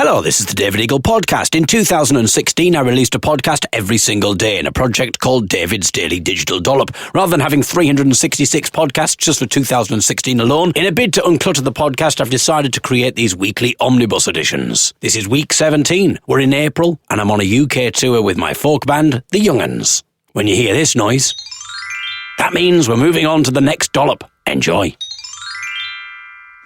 Hello, this is the David Eagle Podcast. In 2016, I released a podcast every single day in a project called David's Daily Digital Dollop. Rather than having 366 podcasts just for 2016 alone, in a bid to unclutter the podcast, I've decided to create these weekly omnibus editions. This is week 17. We're in April, and I'm on a UK tour with my folk band, The Young'uns. When you hear this noise, that means we're moving on to the next dollop. Enjoy.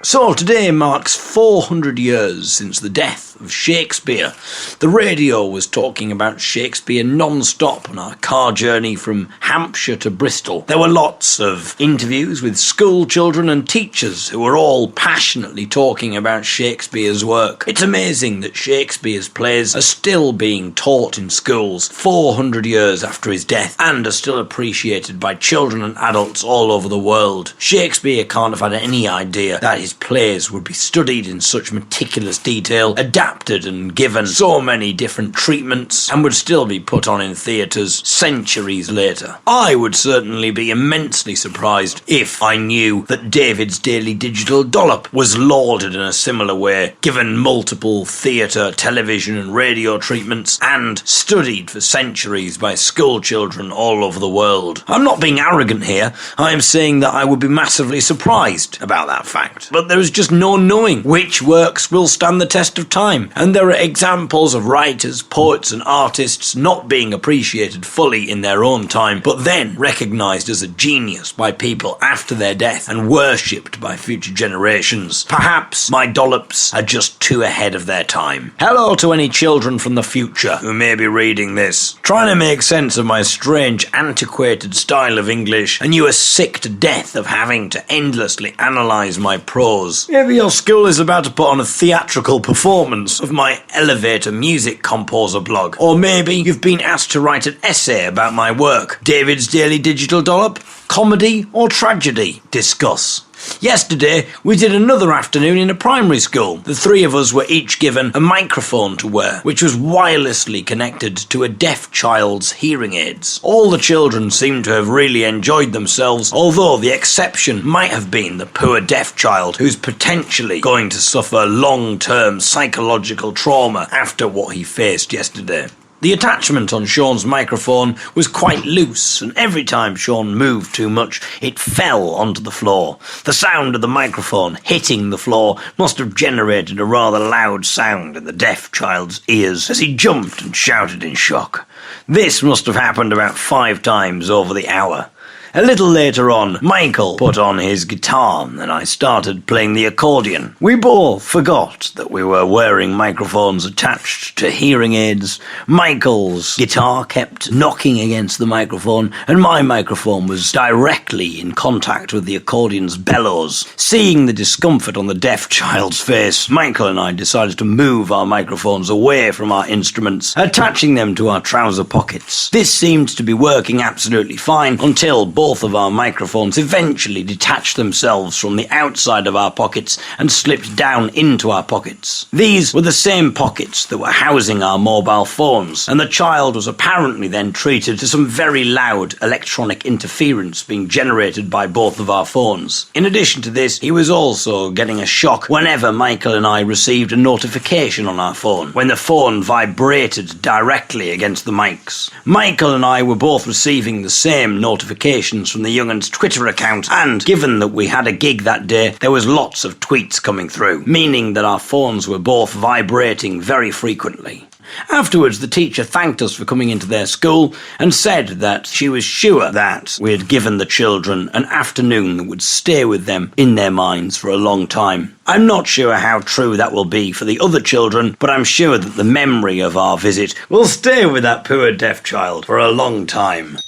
So today marks 400 years since the death of Shakespeare. The radio was talking about Shakespeare non-stop on our car journey from Hampshire to Bristol. There were lots of interviews with school children and teachers who were all passionately talking about Shakespeare's work. It's amazing that Shakespeare's plays are still being taught in schools 400 years after his death and are still appreciated by children and adults all over the world. Shakespeare can't have had any idea that his plays would be studied in such meticulous detail, adapted and given so many different treatments, and would still be put on in theatres centuries later. I would certainly be immensely surprised if I knew that David's Daily Digital Dollop was lauded in a similar way, given multiple theatre, television and radio treatments, and studied for centuries by school children all over the world. I'm not being arrogant here, I am saying that I would be massively surprised about that fact. But there is just no knowing which works will stand the test of time, and there are examples of writers, poets and artists not being appreciated fully in their own time, but then recognised as a genius by people after their death and worshipped by future generations. Perhaps my dollops are just too ahead of their time. Hello to any children from the future who may be reading this. Trying to make sense of my strange, antiquated style of English, and you are sick to death of having to endlessly analyse my prose. Maybe your school is about to put on a theatrical performance of my elevator music composer blog. Or maybe you've been asked to write an essay about my work. David's Daily Digital Dollop? Comedy or tragedy? Discuss. Yesterday, we did another afternoon in a primary school. The three of us were each given a microphone to wear, which was wirelessly connected to a deaf child's hearing aids. All the children seemed to have really enjoyed themselves, although the exception might have been the poor deaf child, who's potentially going to suffer long-term psychological trauma after what he faced yesterday. The attachment on Sean's microphone was quite loose, and every time Sean moved too much, it fell onto the floor. The sound of the microphone hitting the floor must have generated a rather loud sound in the deaf child's ears as he jumped and shouted in shock. This must have happened about 5 times over the hour. A little later on, Michael put on his guitar and I started playing the accordion. We both forgot that we were wearing microphones attached to hearing aids. Michael's guitar kept knocking against the microphone and my microphone was directly in contact with the accordion's bellows. Seeing the discomfort on the deaf child's face, Michael and I decided to move our microphones away from our instruments, attaching them to our trouser pockets. This seemed to be working absolutely fine until both of our microphones eventually detached themselves from the outside of our pockets and slipped down into our pockets. These were the same pockets that were housing our mobile phones, and the child was apparently then treated to some very loud electronic interference being generated by both of our phones. In addition to this, he was also getting a shock whenever Michael and I received a notification on our phone, when the phone vibrated directly against the mics. Michael and I were both receiving the same notification from the Young'uns Twitter account, and given that we had a gig that day, there was lots of tweets coming through, meaning that our phones were both vibrating very frequently. Afterwards, the teacher thanked us for coming into their school and said that she was sure that we had given the children an afternoon that would stay with them in their minds for a long time. I'm not sure how true that will be for the other children, but I'm sure that the memory of our visit will stay with that poor deaf child for a long time.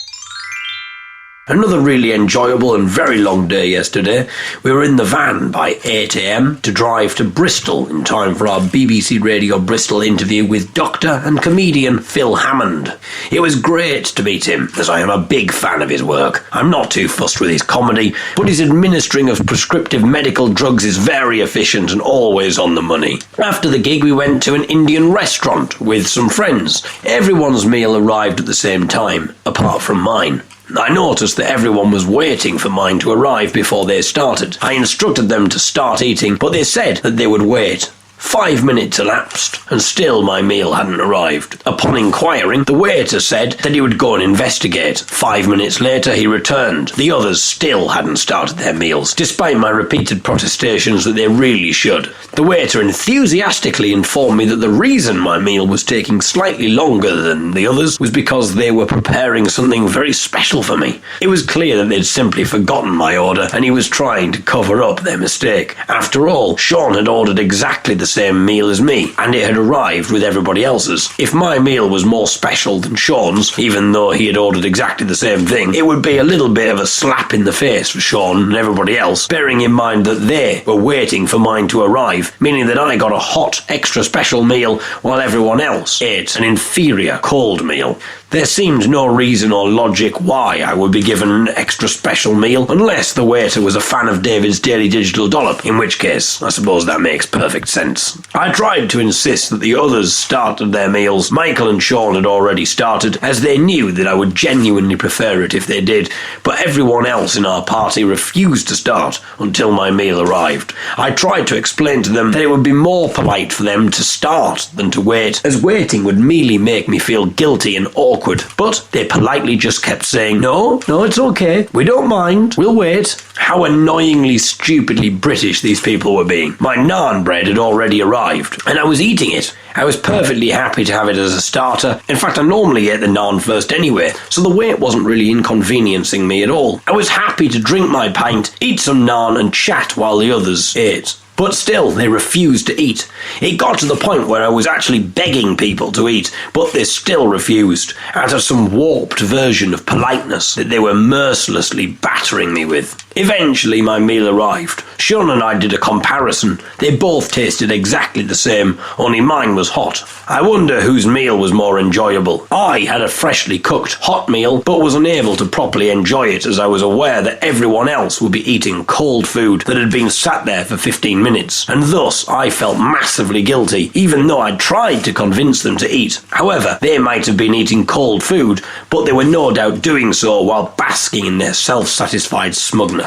Another really enjoyable and very long day yesterday. We were in the van by 8 a.m. to drive to Bristol in time for our BBC Radio Bristol interview with doctor and comedian Phil Hammond. It was great to meet him, as I am a big fan of his work. I'm not too fussed with his comedy, but his administering of prescriptive medical drugs is very efficient and always on the money. After the gig, we went to an Indian restaurant with some friends. Everyone's meal arrived at the same time, apart from mine. I noticed that everyone was waiting for mine to arrive before they started. I instructed them to start eating, but they said that they would wait. 5 minutes elapsed, and still my meal hadn't arrived. Upon inquiring, the waiter said that he would go and investigate. 5 minutes later, he returned. The others still hadn't started their meals, despite my repeated protestations that they really should. The waiter enthusiastically informed me that the reason my meal was taking slightly longer than the others was because they were preparing something very special for me. It was clear that they'd simply forgotten my order, and he was trying to cover up their mistake. After all, Sean had ordered exactly the same meal as me, and it had arrived with everybody else's. If my meal was more special than Sean's, even though he had ordered exactly the same thing, it would be a little bit of a slap in the face for Sean and everybody else, bearing in mind that they were waiting for mine to arrive, meaning that I got a hot, extra special meal while everyone else ate an inferior cold meal. There seemed no reason or logic why I would be given an extra special meal, unless the waiter was a fan of David's Daily Digital Dollop, in which case, I suppose that makes perfect sense. I tried to insist that the others started their meals. Michael and Sean had already started, as they knew that I would genuinely prefer it if they did, but everyone else in our party refused to start until my meal arrived. I tried to explain to them that it would be more polite for them to start than to wait, as waiting would merely make me feel guilty and awkward. But they politely just kept saying, no, it's okay, we don't mind, we'll wait. How annoyingly, stupidly British these people were being. My naan bread had already arrived, and I was eating it. I was perfectly happy to have it as a starter. In fact, I normally ate the naan first anyway, so the wait wasn't really inconveniencing me at all. I was happy to drink my pint, eat some naan, and chat while the others ate. But still, they refused to eat. It got to the point where I was actually begging people to eat, but they still refused, out of some warped version of politeness that they were mercilessly battering me with. Eventually, my meal arrived. Sean and I did a comparison. They both tasted exactly the same, only mine was hot. I wonder whose meal was more enjoyable. I had a freshly cooked hot meal, but was unable to properly enjoy it as I was aware that everyone else would be eating cold food that had been sat there for 15 minutes, and thus I felt massively guilty, even though I'd tried to convince them to eat. However, they might have been eating cold food, but they were no doubt doing so while basking in their self-satisfied smugness.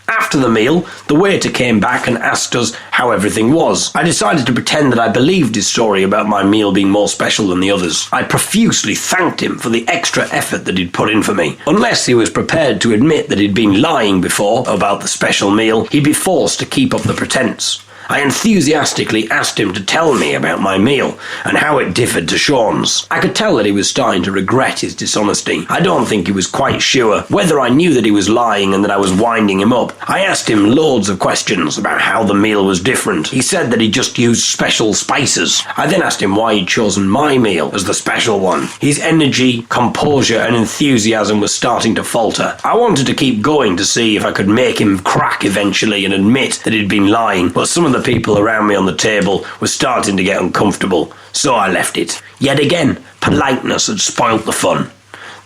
After the meal, the waiter came back and asked us how everything was. I decided to pretend that I believed his story about my meal being more special than the others. I profusely thanked him for the extra effort that he'd put in for me. Unless he was prepared to admit that he'd been lying before about the special meal, he'd be forced to keep up the pretense. I enthusiastically asked him to tell me about my meal and how it differed to Sean's. I could tell that he was starting to regret his dishonesty. I don't think he was quite sure whether I knew that he was lying and that I was winding him up. I asked him loads of questions about how the meal was different. He said that he just used special spices. I then asked him why he'd chosen my meal as the special one. His energy, composure and enthusiasm was starting to falter. I wanted to keep going to see if I could make him crack eventually and admit that he'd been lying, but some of the people around me on the table were starting to get uncomfortable, so I left it. Yet again, politeness had spoilt the fun.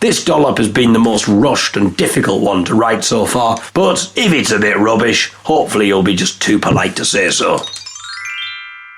This dollop has been the most rushed and difficult one to write so far, but if it's a bit rubbish, hopefully you'll be just too polite to say so.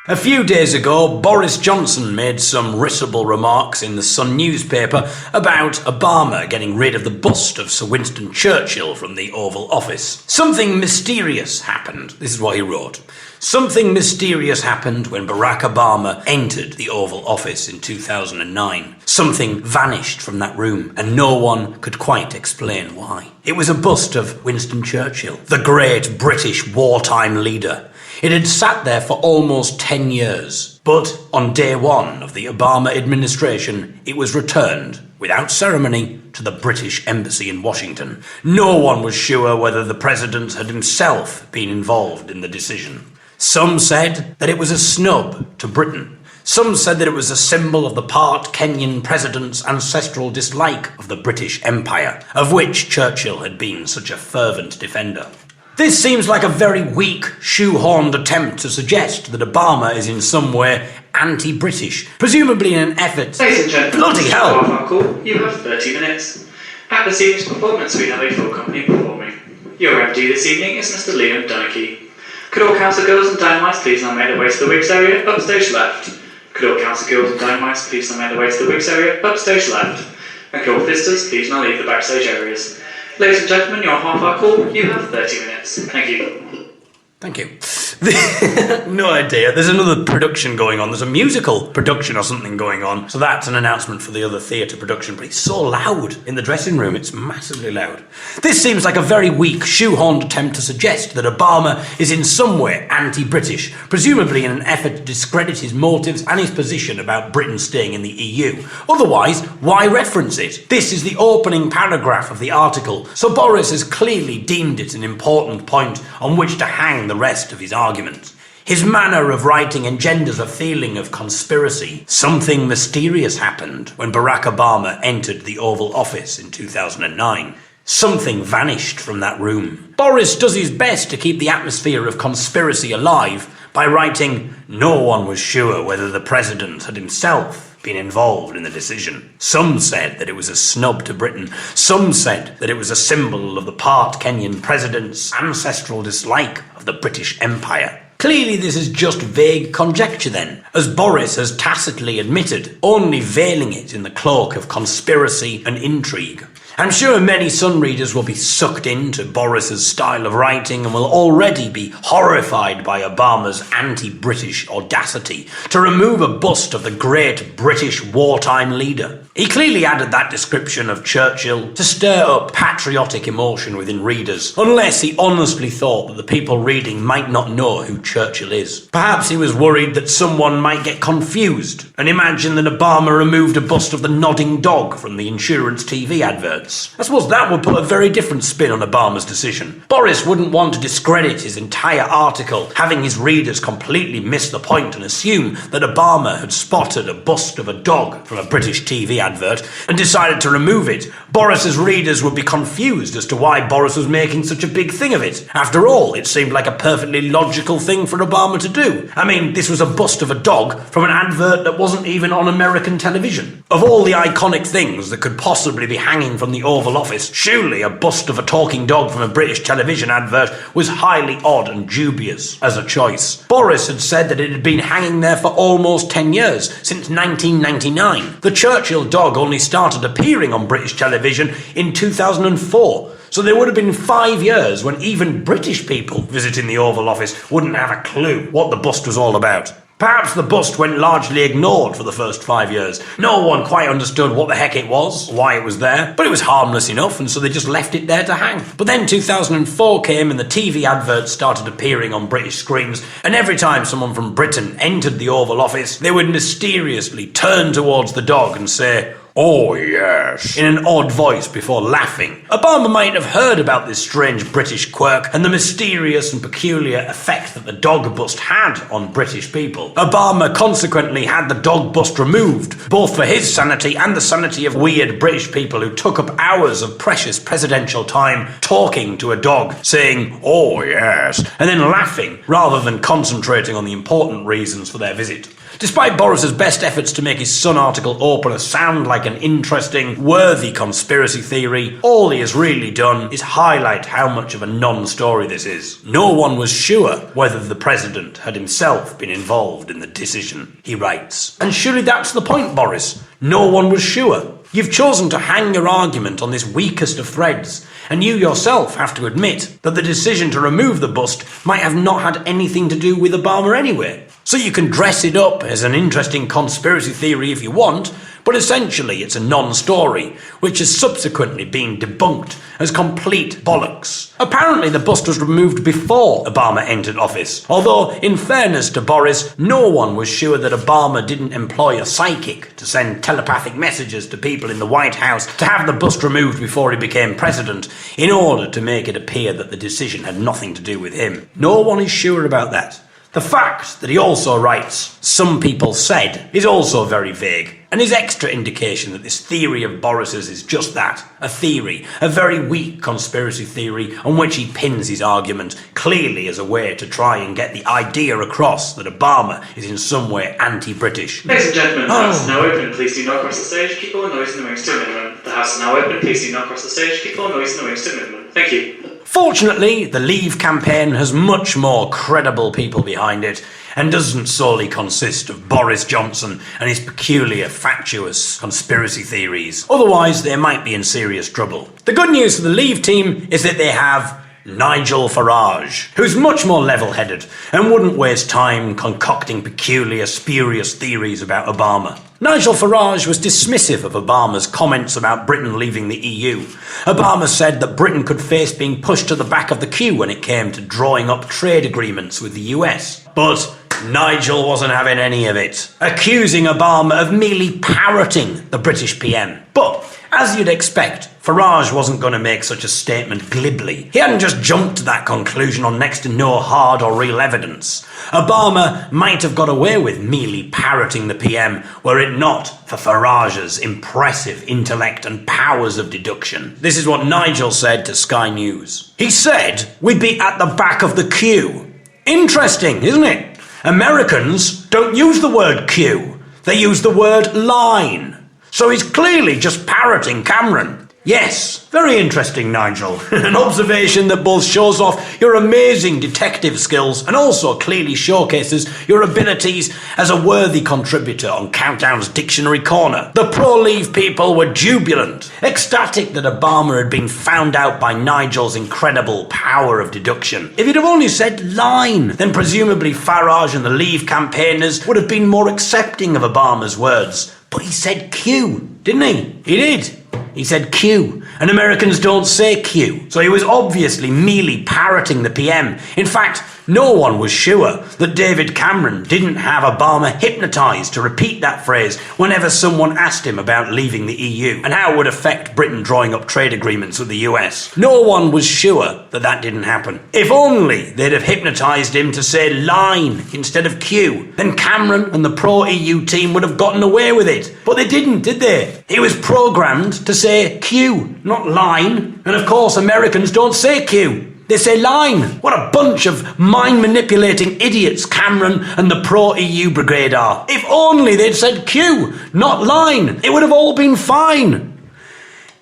A few days ago, Boris Johnson made some risible remarks in the Sun newspaper about Obama getting rid of the bust of Sir Winston Churchill from the Oval Office. Something mysterious happened. This is what he wrote. Something mysterious happened when Barack Obama entered the Oval Office in 2009. Something vanished from that room, and no one could quite explain why. It was a bust of Winston Churchill, the great British wartime leader. It had sat there for almost 10 years, but on day one of the Obama administration, it was returned, without ceremony, to the British Embassy in Washington. No one was sure whether the president had himself been involved in the decision. Some said that it was a snub to Britain. Some said that it was a symbol of the part Kenyan president's ancestral dislike of the British Empire, of which Churchill had been such a fervent defender. This seems like a very weak, shoehorned attempt to suggest that Obama is in some way anti-British, presumably in an effort... Ladies and gentlemen, bloody hell! Our call. You have 30 minutes. At this evening's performance, we have a full company performing. Your MD this evening is Mr. Liam Dunnicky. Could all council girls and dynamites please now make their way to the Wigs area, up stage left? Could all council girls and dynamites please now make their way to the Wigs area, up stage left? And could all visitors please now leave the backstage areas? Ladies and gentlemen, your half-hour call, you have 30 minutes. Thank you. Thank you. No idea. There's another production going on. There's a musical production or something going on. So that's an announcement for the other theatre production. But it's so loud in the dressing room. It's massively loud. This seems like a very weak, shoehorned attempt to suggest that Obama is in some way anti-British, presumably in an effort to discredit his motives and his position about Britain staying in the EU. Otherwise, why reference it? This is the opening paragraph of the article, so Boris has clearly deemed it an important point on which to hang the rest of his argument. His manner of writing engenders a feeling of conspiracy. Something mysterious happened when Barack Obama entered the Oval Office in 2009. Something vanished from that room. Boris does his best to keep the atmosphere of conspiracy alive by writing, "No one was sure whether the president had himself been involved in the decision. Some said that it was a snub to Britain. Some said that it was a symbol of the part Kenyan president's ancestral dislike of the British Empire." Clearly this is just vague conjecture then, as Boris has tacitly admitted, only veiling it in the cloak of conspiracy and intrigue. I'm sure many Sun readers will be sucked into Boris's style of writing and will already be horrified by Obama's anti-British audacity to remove a bust of the great British wartime leader. He clearly added that description of Churchill to stir up patriotic emotion within readers, unless he honestly thought that the people reading might not know who Churchill is. Perhaps he was worried that someone might get confused and imagine that Obama removed a bust of the nodding dog from the insurance TV adverts. I suppose that would put a very different spin on Obama's decision. Boris wouldn't want to discredit his entire article, having his readers completely miss the point and assume that Obama had spotted a bust of a dog from a British TV advert and decided to remove it. Boris's readers would be confused as to why Boris was making such a big thing of it. After all, it seemed like a perfectly logical thing for Obama to do. I mean, this was a bust of a dog from an advert that wasn't even on American television. Of all the iconic things that could possibly be hanging from the Oval Office, surely a bust of a talking dog from a British television advert was highly odd and dubious as a choice. Boris had said that it had been hanging there for almost 10 years, since 1999. The Churchill dog only started appearing on British television in 2004. So there would have been 5 years when even British people visiting the Oval Office wouldn't have a clue what the bust was all about. Perhaps the bust went largely ignored for the first 5 years. No one quite understood what the heck it was, why it was there, but it was harmless enough, and so they just left it there to hang. But then 2004 came and the TV adverts started appearing on British screens, and every time someone from Britain entered the Oval Office, they would mysteriously turn towards the dog and say, "Oh yes," in an odd voice before laughing. Obama might have heard about this strange British quirk and the mysterious and peculiar effect that the dog bust had on British people. Obama consequently had the dog bust removed, both for his sanity and the sanity of weird British people who took up hours of precious presidential time talking to a dog, saying, "Oh yes," and then laughing, rather than concentrating on the important reasons for their visit. Despite Boris's best efforts to make his Sun article opener sound like an interesting, worthy conspiracy theory, all he has really done is highlight how much of a non-story this is. No one was sure whether the president had himself been involved in the decision, he writes. And surely that's the point, Boris. No one was sure. You've chosen to hang your argument on this weakest of threads, and you yourself have to admit that the decision to remove the bust might have not had anything to do with Obama anyway. So you can dress it up as an interesting conspiracy theory if you want, but essentially it's a non-story, which has subsequently been debunked as complete bollocks. Apparently the bust was removed before Obama entered office, although in fairness to Boris, no one was sure that Obama didn't employ a psychic to send telepathic messages to people in the White House to have the bust removed before he became president, in order to make it appear that the decision had nothing to do with him. No one is sure about that. The fact that he also writes, "some people said," is also very vague, and is extra indication that this theory of Boris's is just that, a theory, a very weak conspiracy theory on which he pins his argument, clearly as a way to try and get the idea across that Obama is in some way anti-British. Ladies and gentlemen, the House is now open. Please do not cross the stage. Keep all noise and noise to a minimum. The House is now open. Please do not cross the stage. Keep all noise and noise to a minimum. Thank you. Fortunately, the Leave campaign has much more credible people behind it and doesn't solely consist of Boris Johnson and his peculiar, fatuous conspiracy theories. Otherwise, they might be in serious trouble. The good news for the Leave team is that they have Nigel Farage, who's much more level-headed and wouldn't waste time concocting peculiar, spurious theories about Obama. Nigel Farage was dismissive of Obama's comments about Britain leaving the EU. Obama said that Britain could face being pushed to the back of the queue when it came to drawing up trade agreements with the US. But Nigel wasn't having any of it, accusing Obama of merely parroting the British PM. But, as you'd expect, Farage wasn't going to make such a statement glibly. He hadn't just jumped to that conclusion on next to no hard or real evidence. Obama might have got away with merely parroting the PM were it not for Farage's impressive intellect and powers of deduction. This is what Nigel said to Sky News. He said we'd be at the back of the queue. Interesting, isn't it? Americans don't use the word queue. They use the word line. So he's clearly just parroting Cameron. Yes, very interesting, Nigel. An observation that both shows off your amazing detective skills and also clearly showcases your abilities as a worthy contributor on Countdown's Dictionary Corner. The pro-leave people were jubilant, ecstatic that Obama had been found out by Nigel's incredible power of deduction. If he'd have only said line, then presumably Farage and the Leave campaigners would have been more accepting of Obama's words. But he said Q, didn't he? He did. He said Q, and Americans don't say Q. So he was obviously merely parroting the PM. In fact, no one was sure that David Cameron didn't have Obama hypnotised to repeat that phrase whenever someone asked him about leaving the EU and how it would affect Britain drawing up trade agreements with the US. No one was sure that that didn't happen. If only they'd have hypnotised him to say line instead of Q, then Cameron and the pro-EU team would have gotten away with it. But they didn't, did they? He was programmed to say Q, not line. And of course, Americans don't say Q. They say line. What a bunch of mind-manipulating idiots Cameron and the pro-EU brigade are. If only they'd said Q, not line. It would have all been fine.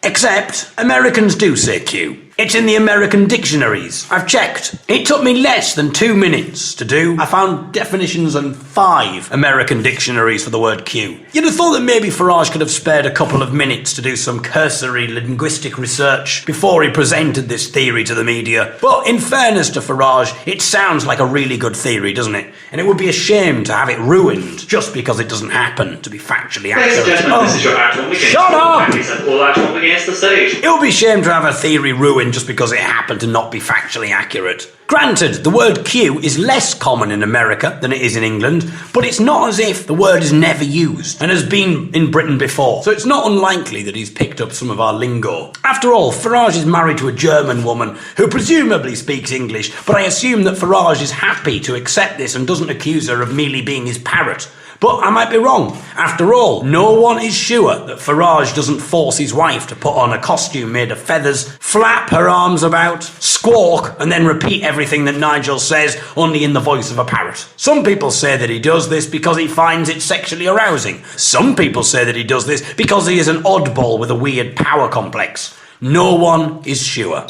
Except Americans do say Q. It's in the American dictionaries. I've checked. It took me less than 2 minutes to do. I found definitions in 5 American dictionaries for the word Q. You'd have thought that maybe Farage could have spared a couple of minutes to do some cursory linguistic research before he presented this theory to the media. But in fairness to Farage, it sounds like a really good theory, doesn't it? And it would be a shame to have it ruined just because it doesn't happen to be factually accurate. Ladies and gentlemen, this is your Act 1 begins. Shut up! All Act 1 begins the stage. It would be a shame to have a theory ruined just because it happened to not be factually accurate. Granted, the word Q is less common in America than it is in England, but it's not as if the word is never used and has been in Britain before, so it's not unlikely that he's picked up some of our lingo. After all, Farage is married to a German woman who presumably speaks English, but I assume that Farage is happy to accept this and doesn't accuse her of merely being his parrot. But I might be wrong. After all, no one is sure that Farage doesn't force his wife to put on a costume made of feathers, flap her arms about, squawk, and then repeat everything that Nigel says, only in the voice of a parrot. Some people say that he does this because he finds it sexually arousing. Some people say that he does this because he is an oddball with a weird power complex. No one is sure.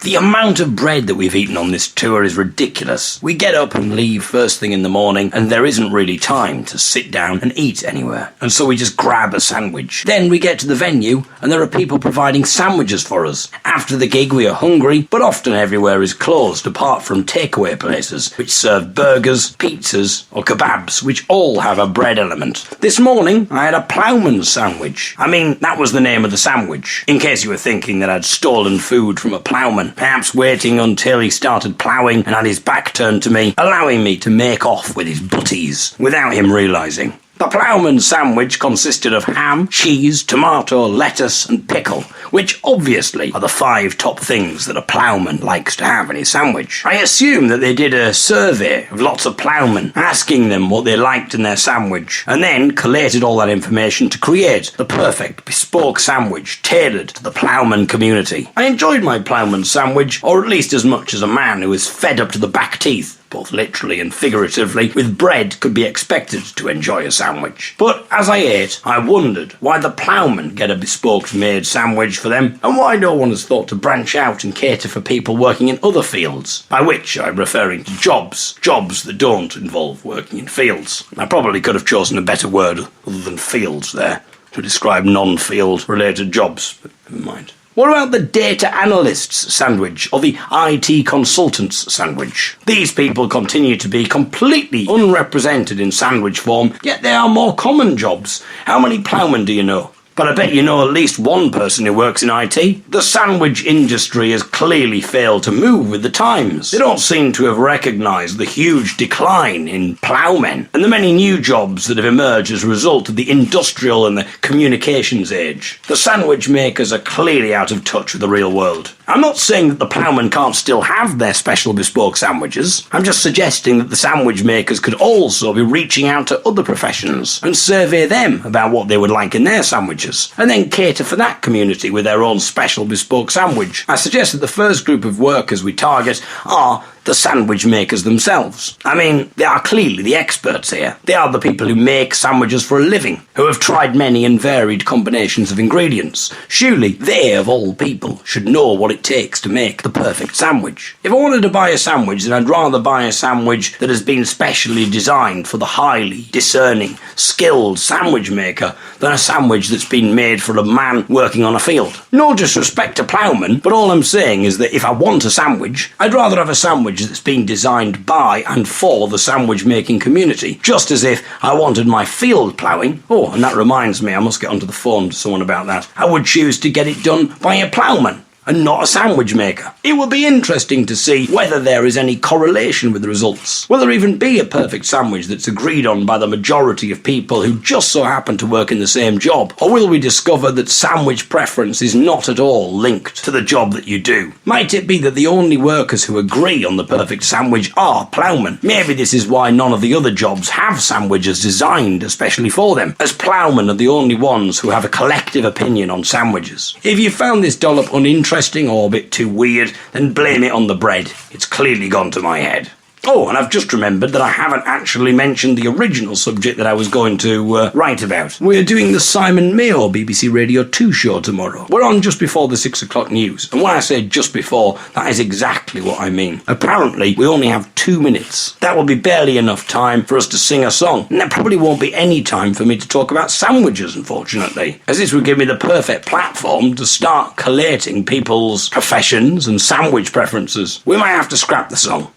The amount of bread that we've eaten on this tour is ridiculous. We get up and leave first thing in the morning, and there isn't really time to sit down and eat anywhere. And so we just grab a sandwich. Then we get to the venue, and there are people providing sandwiches for us. After the gig, we are hungry, but often everywhere is closed, apart from takeaway places, which serve burgers, pizzas, or kebabs, which all have a bread element. This morning, I had a ploughman's sandwich. I mean, that was the name of the sandwich, in case you were thinking that I'd stolen food from a ploughman. Perhaps waiting until he started ploughing and had his back turned to me, allowing me to make off with his butties without him realising. The ploughman's sandwich consisted of ham, cheese, tomato, lettuce and pickle, which obviously are the 5 top things that a ploughman likes to have in his sandwich. I assume that they did a survey of lots of ploughmen, asking them what they liked in their sandwich, and then collated all that information to create the perfect bespoke sandwich tailored to the ploughman community. I enjoyed my ploughman's sandwich, or at least as much as a man who is fed up to the back teeth, both literally and figuratively, with bread could be expected to enjoy a sandwich. But as I ate, I wondered why the ploughmen get a bespoke made sandwich for them, and why no one has thought to branch out and cater for people working in other fields, by which I'm referring to jobs that don't involve working in fields. I probably could have chosen a better word other than fields there to describe non-field related jobs, but never mind. What about the data analyst's sandwich or the IT consultant's sandwich? These people continue to be completely unrepresented in sandwich form, yet they are more common jobs. How many ploughmen do you know? But I bet you know at least one person who works in IT. The sandwich industry has clearly failed to move with the times. They don't seem to have recognised the huge decline in ploughmen and the many new jobs that have emerged as a result of the industrial and the communications age. The sandwich makers are clearly out of touch with the real world. I'm not saying that the ploughmen can't still have their special bespoke sandwiches. I'm just suggesting that the sandwich makers could also be reaching out to other professions and survey them about what they would like in their sandwiches, and then cater for that community with their own special bespoke sandwich. I suggest that the first group of workers we target are the sandwich makers themselves. I mean, they are clearly the experts here. They are the people who make sandwiches for a living, who have tried many and varied combinations of ingredients. Surely they, of all people, should know what it takes to make the perfect sandwich. If I wanted to buy a sandwich, then I'd rather buy a sandwich that has been specially designed for the highly discerning, skilled sandwich maker than a sandwich that's been made for a man working on a field. No disrespect to ploughmen, but all I'm saying is that if I want a sandwich, I'd rather have a sandwich that's been designed by and for the sandwich making community, just as if I wanted my field ploughing. Oh, and that reminds me, I must get onto the phone to someone about that. I would choose to get it done by a ploughman and not a sandwich maker. It will be interesting to see whether there is any correlation with the results. Will there even be a perfect sandwich that's agreed on by the majority of people who just so happen to work in the same job? Or will we discover that sandwich preference is not at all linked to the job that you do? Might it be that the only workers who agree on the perfect sandwich are ploughmen? Maybe this is why none of the other jobs have sandwiches designed especially for them, as ploughmen are the only ones who have a collective opinion on sandwiches. If you found this dollop uninteresting or a bit too weird, then blame it on the bread. It's clearly gone to my head. Oh, and I've just remembered that I haven't actually mentioned the original subject that I was going to write about. We're doing the Simon Mayo BBC Radio 2 show tomorrow. We're on just before the 6 o'clock news, and when I say just before, that is exactly what I mean. Apparently, we only have 2 minutes. That will be barely enough time for us to sing a song, and there probably won't be any time for me to talk about sandwiches, unfortunately, as this would give me the perfect platform to start collating people's professions and sandwich preferences. We might have to scrap the song.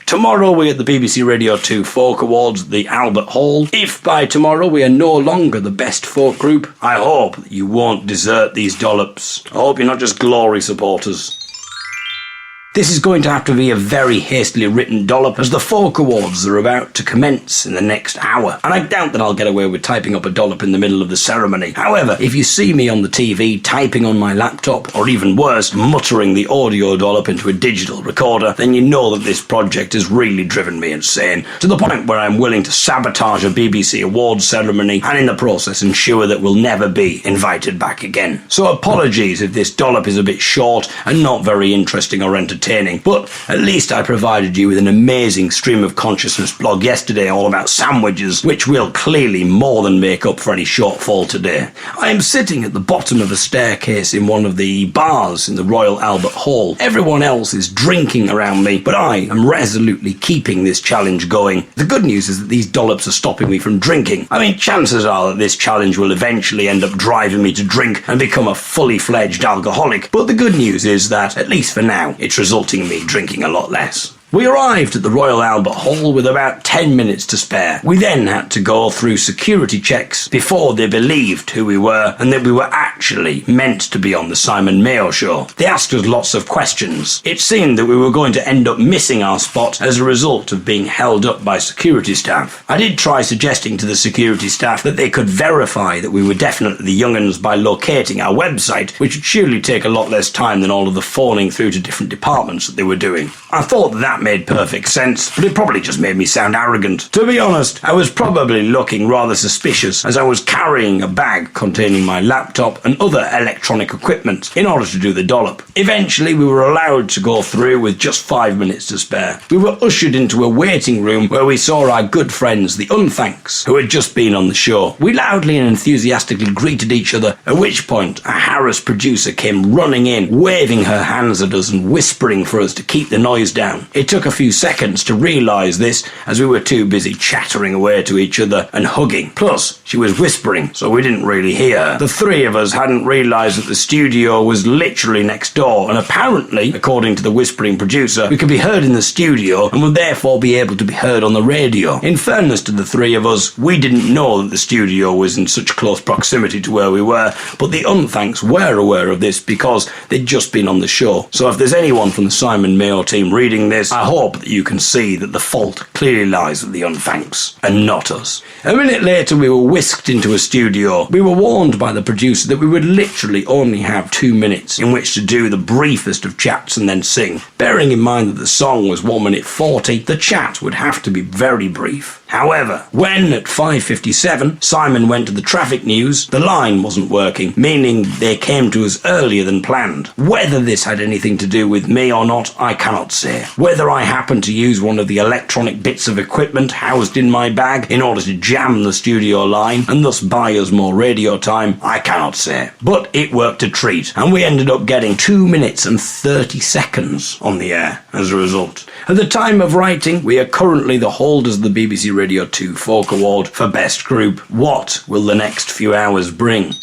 Tomorrow we're at the BBC Radio 2 Folk Awards at the Albert Hall. If by tomorrow we are no longer the best folk group, I hope that you won't desert these dollops. I hope you're not just glory supporters. This is going to have to be a very hastily written dollop, as the Folk Awards are about to commence in the next hour, and I doubt that I'll get away with typing up a dollop in the middle of the ceremony. However, if you see me on the TV typing on my laptop, or even worse, muttering the audio dollop into a digital recorder, then you know that this project has really driven me insane, to the point where I'm willing to sabotage a BBC Awards ceremony and in the process ensure that we'll never be invited back again. So apologies if this dollop is a bit short and not very interesting or entertaining, but at least I provided you with an amazing stream of consciousness blog yesterday all about sandwiches, which will clearly more than make up for any shortfall today. I am sitting at the bottom of a staircase in one of the bars in the Royal Albert Hall. Everyone else is drinking around me, but I am resolutely keeping this challenge going. The good news is that these dollops are stopping me from drinking. I mean, chances are that this challenge will eventually end up driving me to drink and become a fully fledged alcoholic, but the good news is that, at least for now, it's resulting in me drinking a lot less. We arrived at the Royal Albert Hall with about 10 minutes to spare. We then had to go through security checks before they believed who we were and that we were actually meant to be on the Simon Mayo show. They asked us lots of questions. It seemed that we were going to end up missing our spot as a result of being held up by security staff. I did try suggesting to the security staff that they could verify that we were definitely the young'uns by locating our website, which would surely take a lot less time than all of the phoning through to different departments that they were doing. I thought that made perfect sense, but it probably just made me sound arrogant. To be honest, I was probably looking rather suspicious as I was carrying a bag containing my laptop and other electronic equipment in order to do the dollop. Eventually, we were allowed to go through with just 5 minutes to spare. We were ushered into a waiting room where we saw our good friends, the Unthanks, who had just been on the show. We loudly and enthusiastically greeted each other, at which point a harassed producer came running in, waving her hands at us and whispering for us to keep the noise down. It took a few seconds to realise this, as we were too busy chattering away to each other and hugging. Plus, she was whispering, so we didn't really hear her. The three of us hadn't realised that the studio was literally next door, and apparently, according to the whispering producer, we could be heard in the studio and would therefore be able to be heard on the radio. In fairness to the three of us, we didn't know that the studio was in such close proximity to where we were, but the unthanks were aware of this because they'd just been on the show. So if there's anyone from the Simon Mayo team reading this, I hope that you can see that the fault clearly lies with the unthanks and not us. A minute later, we were whisked into a studio. We were warned by the producer that we would literally only have 2 minutes in which to do the briefest of chats and then sing. Bearing in mind that the song was 1 minute 40, the chat would have to be very brief. However, when at 5:57 Simon went to the traffic news, the line wasn't working, meaning they came to us earlier than planned. Whether this had anything to do with me or not, I cannot say. Whether I happened to use one of the electronic bits of equipment housed in my bag in order to jam the studio line and thus buy us more radio time, I cannot say. But it worked a treat, and we ended up getting 2 minutes and 30 seconds on the air as a result. At the time of writing, we are currently the holders of the BBC Radio 2 Folk Award for Best Group. What will the next few hours bring?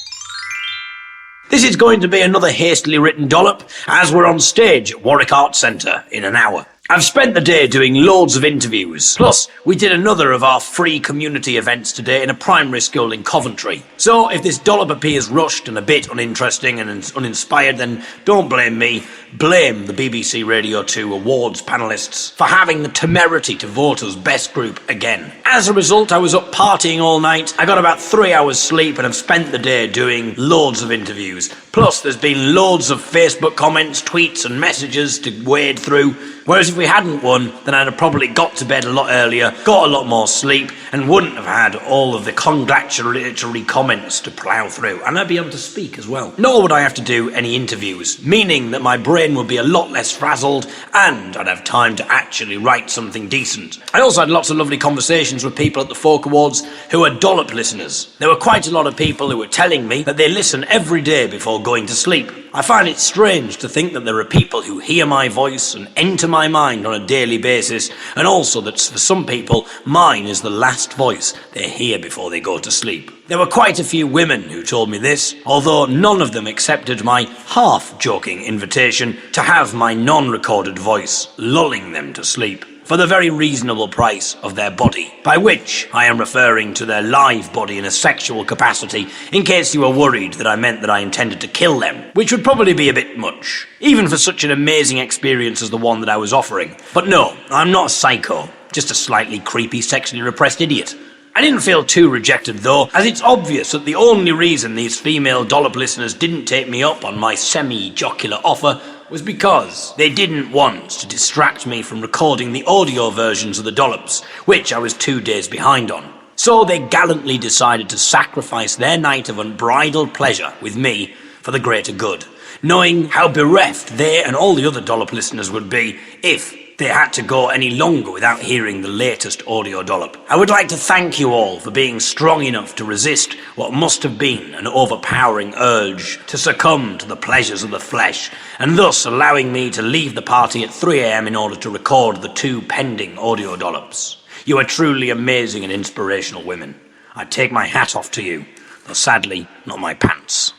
This is going to be another hastily written dollop, as we're on stage at Warwick Arts Centre in an hour. I've spent the day doing loads of interviews. Plus, we did another of our free community events today in a primary school in Coventry. So, if this dollop appears rushed and a bit uninteresting and uninspired, then don't blame me. Blame the BBC Radio 2 Awards panellists for having the temerity to vote us Best Group again. As a result, I was up partying all night. I got about 3 hours sleep and have spent the day doing loads of interviews. Plus, there's been loads of Facebook comments, tweets and messages to wade through. Whereas if we hadn't won, then I'd have probably got to bed a lot earlier, got a lot more sleep, and wouldn't have had all of the congratulatory comments to plough through. And I'd be able to speak as well. Nor would I have to do any interviews, meaning that my brain would be a lot less frazzled, and I'd have time to actually write something decent. I also had lots of lovely conversations with people at the Folk Awards who are dollop listeners. There were quite a lot of people who were telling me that they listen every day before going to sleep. I find it strange to think that there are people who hear my voice and enter my mind on a daily basis, and also that for some people, mine is the last voice they hear before they go to sleep. There were quite a few women who told me this, although none of them accepted my half-joking invitation to have my non-recorded voice lulling them to sleep for the very reasonable price of their body, by which I am referring to their live body in a sexual capacity, in case you were worried that I meant that I intended to kill them, which would probably be a bit much, even for such an amazing experience as the one that I was offering. But no, I'm not a psycho, just a slightly creepy, sexually repressed idiot. I didn't feel too rejected though, as it's obvious that the only reason these female dollop listeners didn't take me up on my semi-jocular offer was because they didn't want to distract me from recording the audio versions of the dollops, which I was 2 days behind on. So they gallantly decided to sacrifice their night of unbridled pleasure with me for the greater good, knowing how bereft they and all the other dollop listeners would be if they had to go any longer without hearing the latest audio dollop. I would like to thank you all for being strong enough to resist what must have been an overpowering urge to succumb to the pleasures of the flesh, and thus allowing me to leave the party at 3 a.m. in order to record the 2 pending audio dollops. You are truly amazing and inspirational women. I take my hat off to you, though sadly not my pants.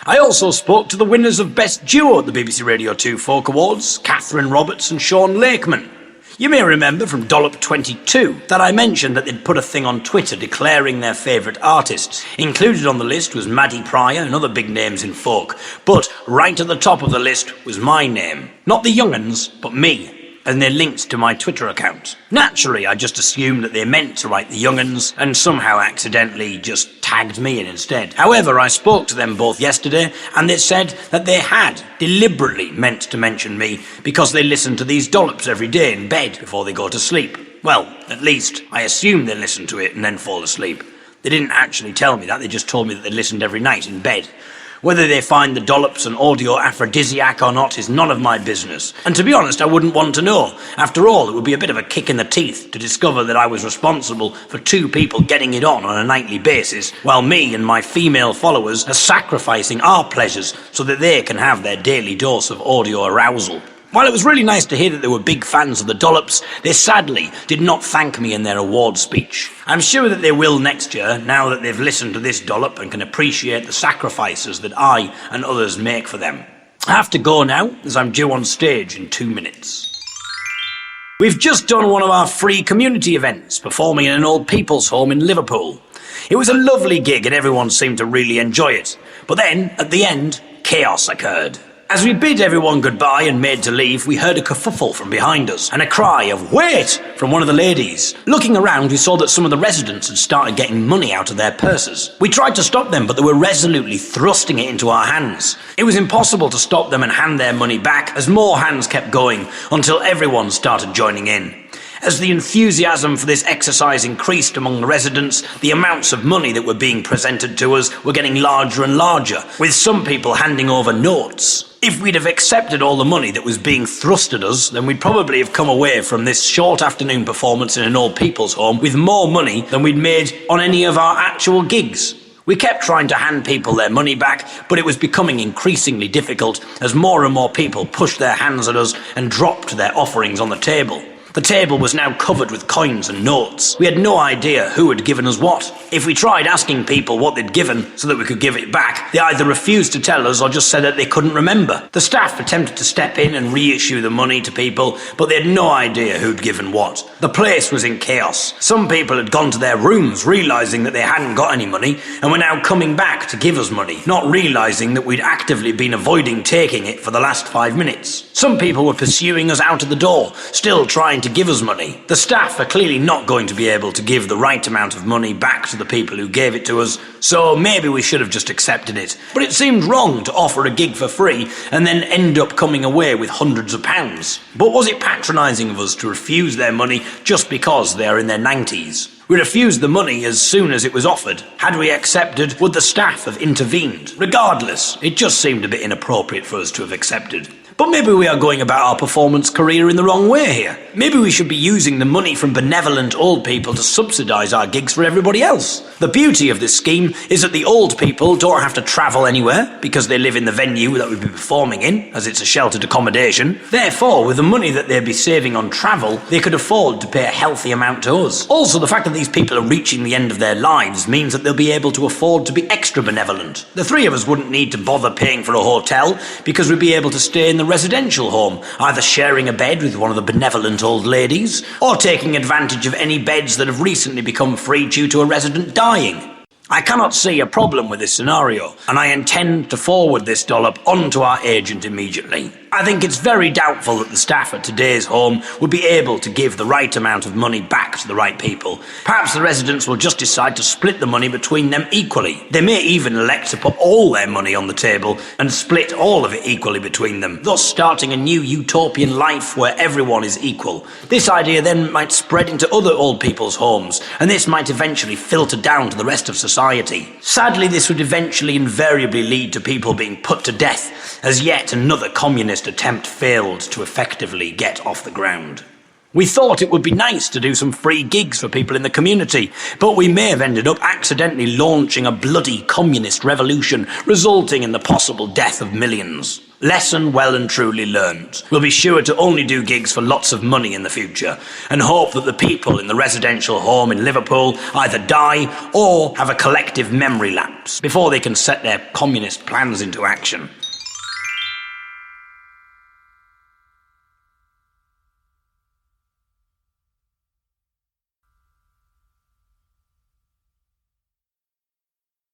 I also spoke to the winners of Best Duo at the BBC Radio 2 Folk Awards, Catherine Roberts and Sean Lakeman. You may remember from Dollop 22 that I mentioned that they'd put a thing on Twitter declaring their favourite artists. Included on the list was Maddie Pryor and other big names in folk, but right at the top of the list was my name. Not the young'uns, but me. And they linked to my Twitter account. Naturally, I just assumed that they meant to write the young'uns and somehow accidentally just tagged me in instead. However, I spoke to them both yesterday and they said that they had deliberately meant to mention me because they listen to these dollops every day in bed before they go to sleep. Well, at least I assume they listen to it and then fall asleep. They didn't actually tell me that, they just told me that they listened every night in bed. Whether they find the dollops an audio aphrodisiac or not is none of my business. And to be honest, I wouldn't want to know. After all, it would be a bit of a kick in the teeth to discover that I was responsible for 2 people getting it on a nightly basis, while me and my female followers are sacrificing our pleasures so that they can have their daily dose of audio arousal. While it was really nice to hear that they were big fans of the dollops, they sadly did not thank me in their award speech. I'm sure that they will next year, now that they've listened to this dollop and can appreciate the sacrifices that I and others make for them. I have to go now, as I'm due on stage in 2 minutes. We've just done one of our free community events, performing in an old people's home in Liverpool. It was a lovely gig and everyone seemed to really enjoy it. But then, at the end, chaos occurred. As we bid everyone goodbye and made to leave, we heard a kerfuffle from behind us and a cry of "Wait!" from one of the ladies. Looking around, we saw that some of the residents had started getting money out of their purses. We tried to stop them, but they were resolutely thrusting it into our hands. It was impossible to stop them and hand their money back, as more hands kept going until everyone started joining in. As the enthusiasm for this exercise increased among the residents, the amounts of money that were being presented to us were getting larger and larger, with some people handing over notes. If we'd have accepted all the money that was being thrust at us, then we'd probably have come away from this short afternoon performance in an old people's home with more money than we'd made on any of our actual gigs. We kept trying to hand people their money back, but it was becoming increasingly difficult as more and more people pushed their hands at us and dropped their offerings on the table. The table was now covered with coins and notes. We had no idea who had given us what. If we tried asking people what they'd given so that we could give it back, they either refused to tell us or just said that they couldn't remember. The staff attempted to step in and reissue the money to people, but they had no idea who'd given what. The place was in chaos. Some people had gone to their rooms realising that they hadn't got any money and were now coming back to give us money, not realising that we'd actively been avoiding taking it for the last 5 minutes. Some people were pursuing us out of the door, still trying to give us money. The staff are clearly not going to be able to give the right amount of money back to the people who gave it to us, so maybe we should have just accepted it. But it seemed wrong to offer a gig for free and then end up coming away with hundreds of pounds. But was it patronising of us to refuse their money just because they are in their 90s? We refused the money as soon as it was offered. Had we accepted, would the staff have intervened? Regardless, it just seemed a bit inappropriate for us to have accepted. But maybe we are going about our performance career in the wrong way here. Maybe we should be using the money from benevolent old people to subsidise our gigs for everybody else. The beauty of this scheme is that the old people don't have to travel anywhere because they live in the venue that we'd be performing in, as it's a sheltered accommodation. Therefore, with the money that they'd be saving on travel, they could afford to pay a healthy amount to us. Also, the fact that these people are reaching the end of their lives means that they'll be able to afford to be extra benevolent. The three of us wouldn't need to bother paying for a hotel because we'd be able to stay in the residential home, either sharing a bed with one of the benevolent old ladies or taking advantage of any beds that have recently become free due to a resident dying. I cannot see a problem with this scenario, and I intend to forward this dollop on to our agent immediately. I think it's very doubtful that the staff at today's home would be able to give the right amount of money back to the right people. Perhaps the residents will just decide to split the money between them equally. They may even elect to put all their money on the table and split all of it equally between them, thus starting a new utopian life where everyone is equal. This idea then might spread into other old people's homes, and this might eventually filter down to the rest of society. Sadly, this would eventually invariably lead to people being put to death, as yet another communist attempt failed to effectively get off the ground. We thought it would be nice to do some free gigs for people in the community, but we may have ended up accidentally launching a bloody communist revolution, resulting in the possible death of millions. Lesson well and truly learned. We'll be sure to only do gigs for lots of money in the future, and hope that the people in the residential home in Liverpool either die or have a collective memory lapse before they can set their communist plans into action.